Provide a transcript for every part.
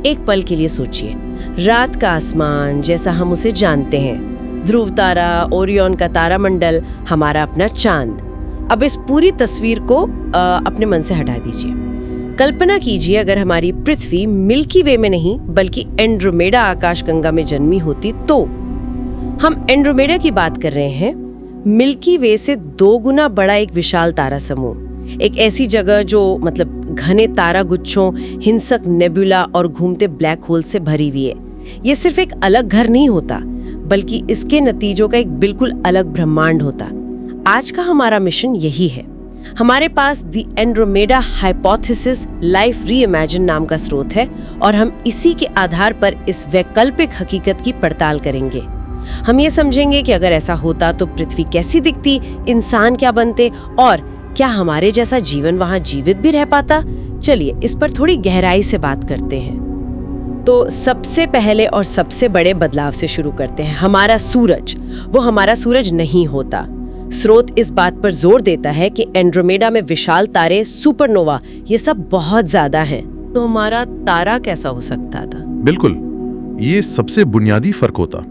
एक पल के लिए सोचिए, रात का आसमान जैसा हम उसे जानते हैं, ध्रुव तारा, ओरियन का तारामंडल, हमारा अपना चांद। अब इस पूरी तस्वीर को अपने मन से हटा दीजिए। कल्पना कीजिए अगर हमारी पृथ्वी मिल्की वे में नहीं बल्कि एंड्रोमेडा आकाशगंगा में जन्मी होती तो। हम एंड्रोमेडा की बात कर रहे हैं, मिल्की वे से 2 गुना बड़ा एक विशाल तारा समूह, एक ऐसी जगह जो मतलब घने तारा गुच्छों, हिंसक नेबुला और घूमते ब्लैक होल से भरी हुई है। ये सिर्फ एक अलग घर नहीं होता बल्कि इसके नतीजों का एक बिल्कुल अलग ब्रह्मांड होता। आज का हमारा मिशन यही है। हमारे पास the Andromeda hypothesis life reimagine नाम का स्रोत है और हम इसी के आधार पर इस वैकल्पिक हकीकत की पड़ताल करेंगे। हम ये समझेंगे कि अगर ऐसा होता तो पृथ्वी कैसी दिखती, इंसान क्या बनते और क्या हमारे जैसा जीवन वहां जीवित भी रह पाता। चलिए इस पर थोड़ी गहराई से बात करते हैं। तो सबसे पहले और सबसे बड़े बदलाव से शुरू करते हैं। हमारा सूरज, वो हमारा सूरज नहीं होता। स्रोत इस बात पर जोर देता है कि एंड्रोमेडा में विशाल तारे, सुपरनोवा, ये सब बहुत ज्यादा हैं। तो हमारा तारा कैसा हो सकता था? बिल्कुल, ये सबसे बुनियादी फर्क होता।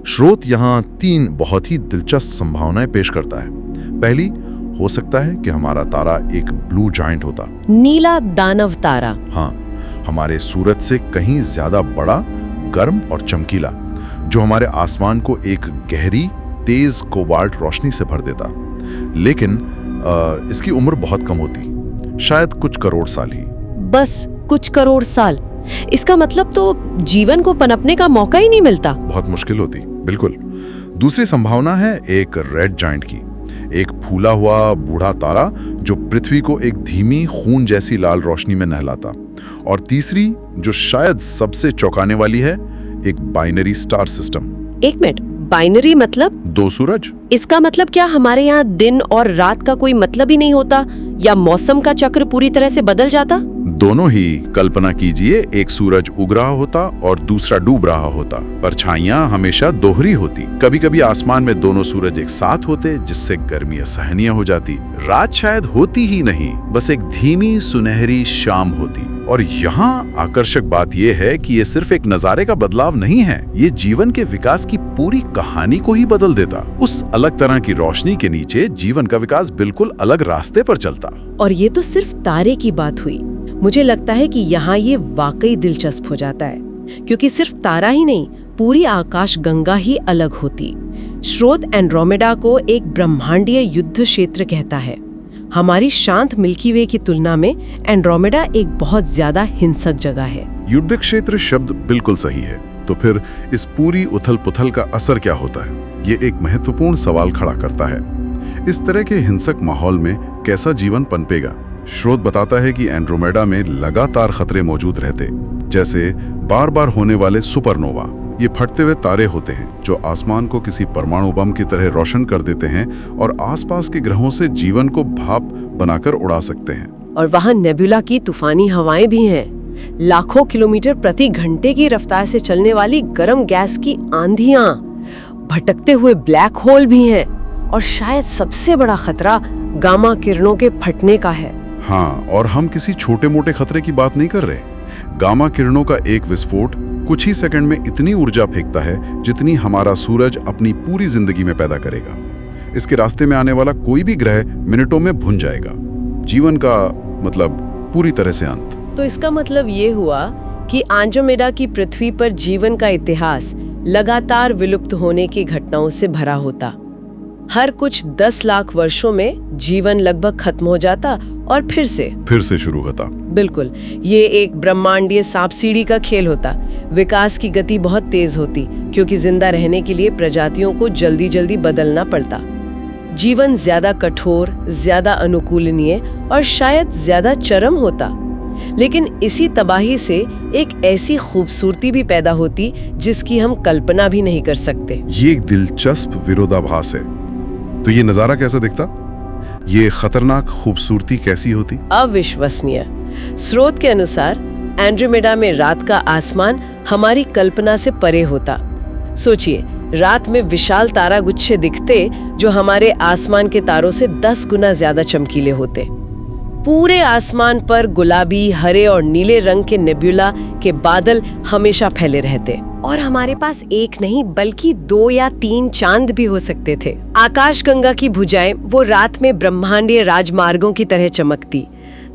स्रोत यहाँ 3 बहुत ही दिलचस्प संभावनाएं पेश करता है। पहली, हो सकता है कि हमारा तारा एक ब्लू जायंट होता, नीला दानव तारा। हाँ, हमारे सूरज से कहीं ज्यादा बड़ा, गर्म और चमकीला, जो हमारे आसमान को एक गहरी, तेज कोबाल्ट रोशनी से भर देता। लेकिन इसकी उम्र बहुत कम होती, शायद कुछ करोड़ साल ही। बस कुछ करोड़ साल? इसका मतलब तो जीवन को पनपने का मौका ही नहीं मिलता। बहुत मुश्किल होती, बिल्कुल। दूसरी संभावना है एक रेड जायंट की, एक फूला हुआ बूढ़ा तारा जो पृथ्वी को एक धीमी खून जैसी लाल रोशनी में नहलाता। और तीसरी, जो शायद सबसे चौंकाने वाली है, एक बाइनरी स्टार सिस्टम। एक मिनट, बाइनरी मतलब? 2 सूरज। इसका मतलब क्या हमारे यहाँ दिन और रात का कोई मतलब ही नहीं होता, या मौसम का चक्र पूरी तरह से बदल जाता? दोनों ही। कल्पना कीजिए, एक सूरज उग रहा होता और दूसरा डूब रहा होता। परछाइयां हमेशा दोहरी होती। कभी कभी आसमान में दोनों सूरज एक साथ होते, जिससे गर्मी असहनीय हो जाती। रात शायद होती ही नहीं, बस एक धीमी सुनहरी शाम होती। और यहाँ आकर्षक बात यह है कि ये सिर्फ एक नजारे का बदलाव नहीं है, ये जीवन के विकास की पूरी कहानी को ही बदल देता। उस अलग तरह की रोशनी के नीचे जीवन का विकास बिल्कुल अलग रास्ते पर चलता। और ये तो सिर्फ तारे की बात हुई। मुझे लगता है कि यहाँ ये वाकई दिलचस्प हो जाता है, क्योंकि सिर्फ तारा ही नहीं, पूरी आकाश गंगा ही अलग होती। स्रोत एंड्रोमेडा को एक ब्रह्मांडीय युद्ध क्षेत्र कहता है। हमारी शांत मिल्की वे की तुलना में एंड्रोमेडा एक बहुत ज्यादा हिंसक जगह है। युद्ध क्षेत्र शब्द बिल्कुल सही है। तो फिर इस पूरी उथल पुथल का असर क्या होता है? ये एक महत्वपूर्ण सवाल खड़ा करता है। इस तरह के हिंसक माहौल में कैसा जीवन पनपेगा? स्रोत बताता है कि एंड्रोमेडा में लगातार खतरे मौजूद रहते, जैसे बार बार होने वाले सुपरनोवा। ये फटते हुए तारे होते हैं जो आसमान को किसी परमाणु बम की तरह रोशन कर देते हैं और आसपास के ग्रहों से जीवन को भाप बनाकर उड़ा सकते हैं। और वहाँ नेबुला की तूफानी हवाएं भी हैं, लाखों किलोमीटर प्रति घंटे की रफ्तार से चलने वाली गर्म गैस की आंधियां, भटकते हुए ब्लैक होल भी हैं, और शायद सबसे बड़ा खतरा गामा किरणों के फटने का है। हाँ, और हम किसी छोटे मोटे खतरे की बात नहीं कर रहे। गामा किरणों का एक विस्फोट कुछ ही सेकंड में इतनी ऊर्जा फेंकता है जितनी हमारा सूरज अपनी पूरी जिंदगी में पैदा करेगा। इसके रास्ते में आने वाला कोई भी ग्रह मिनटों में भुन जाएगा। जीवन का मतलब पूरी तरह से अंत। तो इसका मतलब ये हुआ कि एंड्रोमेडा की पृथ्वी पर जीवन का इतिहास लगातार विलुप्त होने की घटनाओं से भरा होता। हर कुछ 10 लाख वर्षों में जीवन लगभग खत्म हो जाता और फिर से शुरू होता। बिल्कुल, ये एक ब्रह्मांडीय सांप सीढ़ी का खेल होता। विकास की गति बहुत तेज होती, क्योंकि जिंदा रहने के लिए प्रजातियों को जल्दी जल्दी बदलना पड़ता। जीवन ज्यादा कठोर, ज्यादा अनुकूलनीय और शायद ज्यादा चरम होता। लेकिन इसी तबाही से एक ऐसी खूबसूरती भी पैदा होती जिसकी हम कल्पना भी नहीं कर सकते। ये एक दिलचस्प विरोधाभास है। तो ये नजारा कैसा दिखता? ये खतरनाक खूबसूरती कैसी होती? अविश्वसनीय। स्रोत के अनुसार एंड्रोमेडा में रात का आसमान हमारी कल्पना से परे होता। सोचिए, रात में विशाल तारागुच्छे दिखते जो हमारे आसमान के तारों से 10 गुना ज्यादा चमकीले होते। पूरे आसमान पर गुलाबी, हरे और नीले रंग के नेबुला के बादल हमेशा फैले रहते और हमारे पास एक नहीं बल्कि 2 या 3 चांद भी हो सकते थे। आकाशगंगा की भुजाएं वो रात में ब्रह्मांडीय राजमार्गों की तरह चमकती,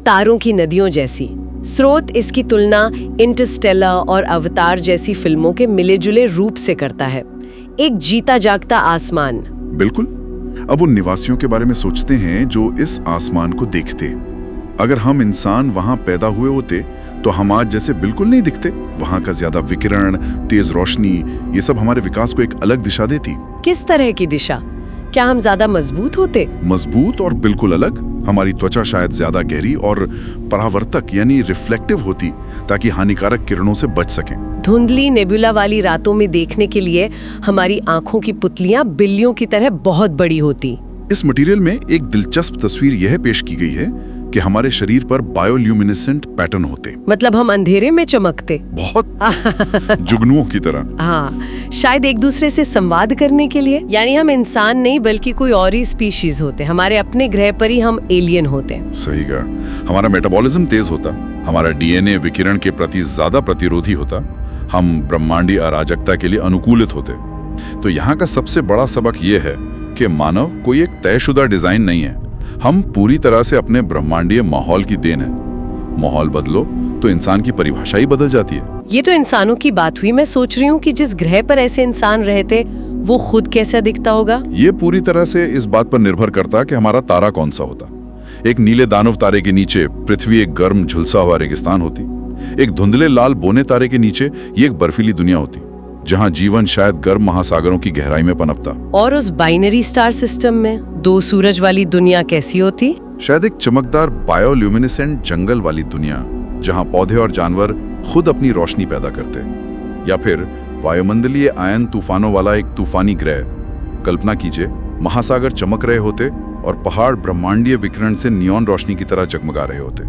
तारों की नदियों जैसी। स्रोत इसकी तुलना इंटरस्टेलर और अवतार जैसी फिल्मों के मिले-जुले रूप से करता है, एक जीता जागता आसमान। बिल्कुल। अब उन निवासियों के बारे में सोचते हैं जो इस आसमान को देखते। अगर हम इंसान वहां पैदा हुए होते तो हम आज जैसे बिल्कुल नहीं दिखते। वहां का ज्यादा विकिरण, तेज रोशनी, ये सब हमारे विकास को एक अलग दिशा देती। किस तरह की दिशा? क्या हम ज्यादा मजबूत होते? मजबूत और बिल्कुल अलग। हमारी त्वचा शायद ज्यादा गहरी और परावर्तक यानी रिफ्लेक्टिव होती, ताकि हानिकारक किरणों से बच सकें। धुंधली नेबुला वाली रातों में देखने के लिए हमारी आंखों की पुतलियां बिल्लियों की तरह बहुत बड़ी होती। इस मटेरियल में एक दिलचस्प तस्वीर यह पेश की गई है कि हमारे शरीर पर बायोल्यूमिनेसेंट पैटर्न होते। मतलब हम अंधेरे में चमकते, बहुत जुगनुओं की तरह। हाँ, शायद एक दूसरे से संवाद करने के लिए। यानी हम इंसान नहीं बल्कि कोई और ही स्पीशीज होते। हमारे अपने ग्रह पर ही हम एलियन होते। सही कहा। हमारा मेटाबॉलिज्म तेज होता, हमारा डीएनए विकिरण के प्रति ज्यादा प्रतिरोधी होता, हम ब्रह्मांडीय अराजकता के लिए अनुकूलित होते। तो यहाँ का सबसे बड़ा सबक ये है कि मानव कोई एक तयशुदा डिजाइन नहीं है। हम पूरी तरह से अपने ब्रह्मांडीय माहौल की देन है। माहौल बदलो तो इंसान की परिभाषा ही बदल जाती है। ये तो इंसानों की बात हुई। मैं सोच रही हूँ कि जिस ग्रह पर ऐसे इंसान रहते वो खुद कैसा दिखता होगा। ये पूरी तरह से इस बात पर निर्भर करता कि हमारा तारा कौन सा होता। एक नीले दानव तारे के नीचे पृथ्वी एक गर्म झुलसा हुआ रेगिस्तान होती। एक धुंधले लाल बोने तारे के नीचे ये एक बर्फीली दुनिया होती, जहां जीवन शायद गर्म महासागरों की गहराई में पनपता। और उस बाइनरी स्टार सिस्टम में 2 सूरज वाली दुनिया कैसी होती? शायद एक चमकदार बायोल्यूमिनेसेंट जंगल वाली दुनिया, जहां पौधे और जानवर खुद अपनी रोशनी पैदा करते। या फिर वायुमंडलीय आयन तूफानों वाला एक तूफानी ग्रह। कल्पना कीजिए, महासागर चमक रहे होते और पहाड़ ब्रह्मांडीय विकिरण से नियॉन रोशनी की तरह जगमगा रहे होते।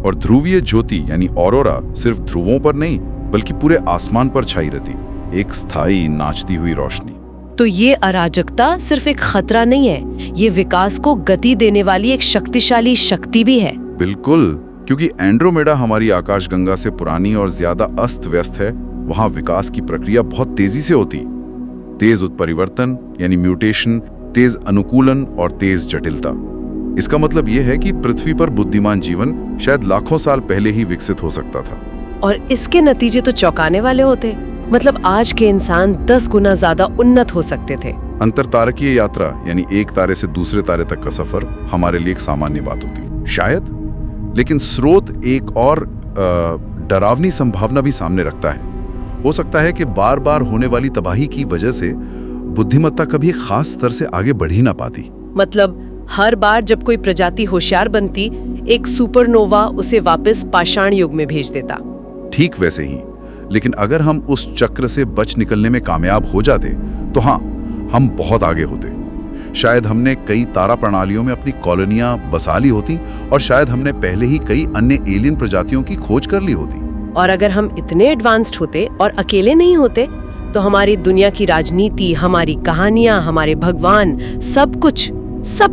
और ध्रुवीय ज्योति यानी ऑरोरा सिर्फ ध्रुवों पर नहीं बल्कि पूरे आसमान पर छाई रहती, एक स्थायी नाचती हुई रोशनी। तो ये अराजकता सिर्फ एक खतरा नहीं है, ये विकास को गति देने वाली एक शक्तिशाली शक्ति भी है। बिल्कुल, क्योंकि एंड्रोमेडा हमारी आकाशगंगा से पुरानी और ज्यादा अस्त व्यस्त है। वहां विकास की प्रक्रिया बहुत तेजी से होती। तेज उत्परिवर्तन यानी म्यूटेशन, तेज अनुकूलन और तेज जटिलता। इसका मतलब यह है कि पृथ्वी पर बुद्धिमान जीवन शायद लाखों साल पहले ही विकसित हो सकता था। और इसके नतीजे तो चौंकाने वाले होते। मतलब आज के इंसान 10 गुना ज्यादा उन्नत हो सकते थे। अंतरतारकीय यात्रा यानी एक तारे से दूसरे तारे तक का सफर हमारे लिए एक सामान्य बात होती शायद, लेकिन स्रोत एक और डरावनी संभावना भी सामने रखता है। हो सकता है कि बार बार होने वाली तबाही की वजह से बुद्धिमत्ता कभी खास स्तर से आगे बढ़ ही ना पाती। मतलब हर बार जब कोई प्रजाति होशियार बनती, एक सुपरनोवा उसे वापस पाषाण युग में भेज देता। ठीक वैसे ही, लेकिन अगर हम उस चक्र से बच निकलने में कामयाब हो जाते तो हाँ, हम बहुत आगे होते। शायद हमने कई तारा प्रणालियों में अपनी कॉलोनियां बसा ली होती और शायद हमने पहले ही कई अन्य एलियन प्रजातियों की खोज कर ली होती। और अगर हम इतने एडवांस्ड होते और अकेले नहीं होते तो हमारी दुनिया की राजनीति, हमारी कहानियां, हमारे भगवान, सब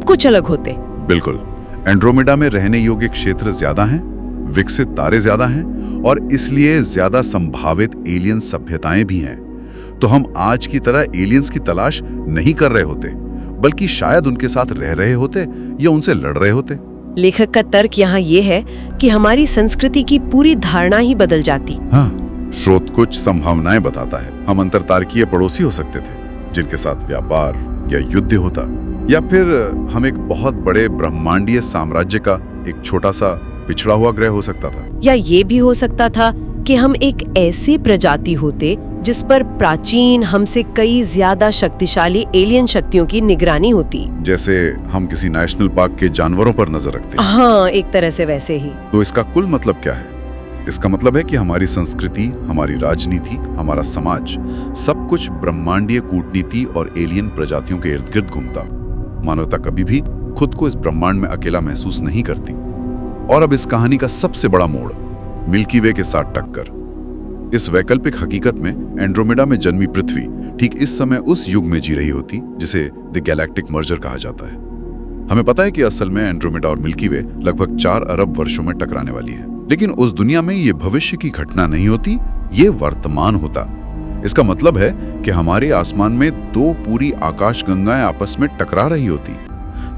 कुछ अलग होते। बिल्कुल। एंड्रोमेडा में रहने योग्य क्षेत्र ज्यादा हैं, विकसित तारे ज्यादा हैं और इसलिए ज्यादा संभावित एलियन सभ्यताएं भी हैं। तो हम आज की तरह एलियंस की तलाश नहीं कर रहे होते, बल्कि शायद उनके साथ रह रहे होते या उनसे लड़ रहे होते। लेखक का तर्क यहाँ ये है कि हमारी संस्कृति की पूरी धारणा ही बदल जाती। हाँ, स्रोत कुछ संभावनाएं बताता है। हम अंतरतारकीय पड़ोसी हो सकते थे जिनके साथ व्यापार या युद्ध होता, या फिर हम एक बहुत बड़े ब्रह्मांडीय साम्राज्य का एक छोटा सा पिछड़ा हुआ ग्रह हो सकता था। या ये भी हो सकता था कि हम एक ऐसी प्रजाति होते जिस पर प्राचीन, हमसे कई ज्यादा शक्तिशाली एलियन शक्तियों की निगरानी होती। जैसे हम किसी नेशनल पार्क के जानवरों पर नजर रखते हैं। हाँ, एक तरह से वैसे ही। तो इसका कुल मतलब क्या है? इसका मतलब है कि हमारी संस्कृति, हमारी राजनीति, हमारा समाज, सब कुछ ब्रह्मांडीय कूटनीति और एलियन प्रजातियों के इर्द गिर्द घूमता। मानवता कभी भी खुद को इस ब्रह्मांड में अकेला महसूस नहीं करती। और अब इस कहानी का सबसे बड़ा मोड़, मिल्की वे के साथ टक्कर। इस वैकल्पिक हकीकत में एंड्रोमेडा में जन्मी पृथ्वी ठीक इस समय उस युग में जी रही होती जिसे द गैलेक्टिक मर्जर कहा जाता है। हमें पता है कि असल में एंड्रोमेडा और मिल्की वे लगभग 4 अरब वर्षों में टकराने वाली है, लेकिन उस दुनिया में ये भविष्य की घटना नहीं होती, ये वर्तमान होता। इसका मतलब है कि हमारे आसमान में 2 पूरी आकाशगंगाएं आपस में टकरा रही होती।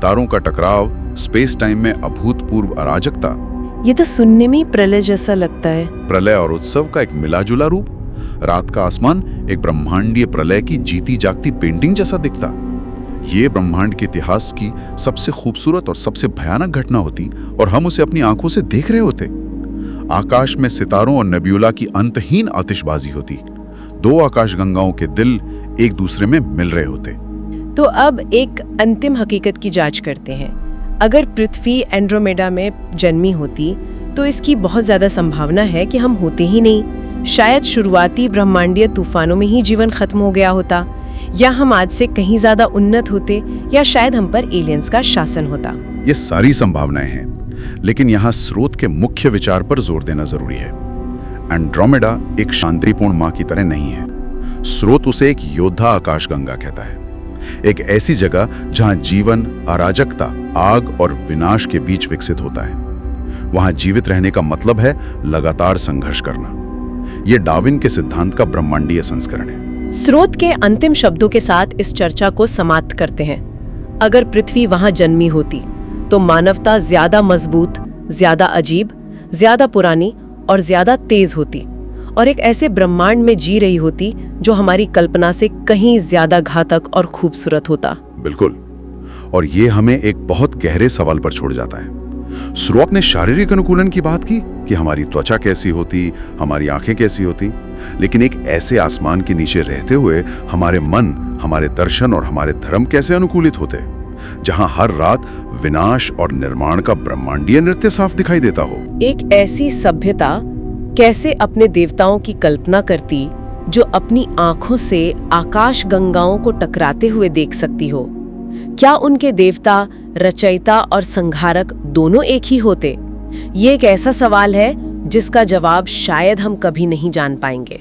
तारों का टकराव, स्पेस टाइम में अभूतपूर्व अराजकता। ये तो सुनने में ही प्रलय जैसा लगता है। प्रलय और उत्सव का एक मिलाजुला रूप। रात का आसमान एक ब्रह्मांडीय प्रलय की जीती जागती पेंटिंग जैसा दिखता। ये ब्रह्मांड के इतिहास की सबसे खूबसूरत और सबसे भयानक घटना होती और हम उसे अपनी आंखों से देख रहे होते। आकाश में सितारों और नेब्यूला की अंतहीन आतिशबाजी होती। 2 आकाशगंगाओं के दिल एक दूसरे में मिल रहे होते। तो अब एक अंतिम हकीकत की जांच करते हैं। अगर पृथ्वी एंड्रोमेडा में जन्मी होती तो इसकी बहुत ज्यादा संभावना है कि हम होते ही नहीं। शायद शुरुआती ब्रह्मांडीय तूफानों में ही जीवन खत्म हो गया होता, या हम आज से कहीं ज्यादा उन्नत होते, या शायद हम पर एलियंस का शासन होता। ये सारी संभावनाएं हैं, लेकिन यहाँ स्रोत के मुख्य विचार पर जोर देना जरूरी है। एंड्रोमेडा एक शांतिपूर्ण मां की तरह नहीं है। स्रोत उसे एक योद्धा आकाशगंगा कहता है, एक ऐसी जगह जहां जीवन, अराजकता, आग और विनाश के बीच विकसित होता है। वहां जीवित रहने का मतलब है लगातार संघर्ष करना। यह डार्विन के सिद्धांत का ब्रह्मांडीय संस्करण है। स्रोत के अंतिम शब्दों के साथ इस चर्चा को समाप्त करते हैं। अगर पृथ्वी वहां जन्मी होती तो मानवता ज्यादा मजबूत, ज्यादा अजीब, ज्यादा पुरानी और ज्यादा तेज होती, और एक ऐसे ब्रह्मांड में जी रही होती जो हमारी कल्पना से कहीं ज्यादा घातक और खूबसूरत होता। बिल्कुल। और ये हमें एक बहुत गहरे सवाल पर छोड़ जाता है। स्रोत ने शारीरिक अनुकूलन की बात की कि हमारी त्वचा कैसी होती, हमारी आंखें कैसी होती, लेकिन एक ऐसे आसमान के नीचे रहते हुए हमारे मन, हमारे दर्शन और हमारे धर्म कैसे अनुकूलित होते, जहां हर रात विनाश और निर्माण का ब्रह्मांडीय नृत्य साफ दिखाई देता हो। एक ऐसी सभ्यता कैसे अपने देवताओं की कल्पना करती जो अपनी आंखों से आकाश गंगाओं को टकराते हुए देख सकती हो? क्या उनके देवता, रचयिता और संहारक दोनों एक ही होते? ये एक ऐसा सवाल है जिसका जवाब शायद हम कभी नहीं जान पाएंगे।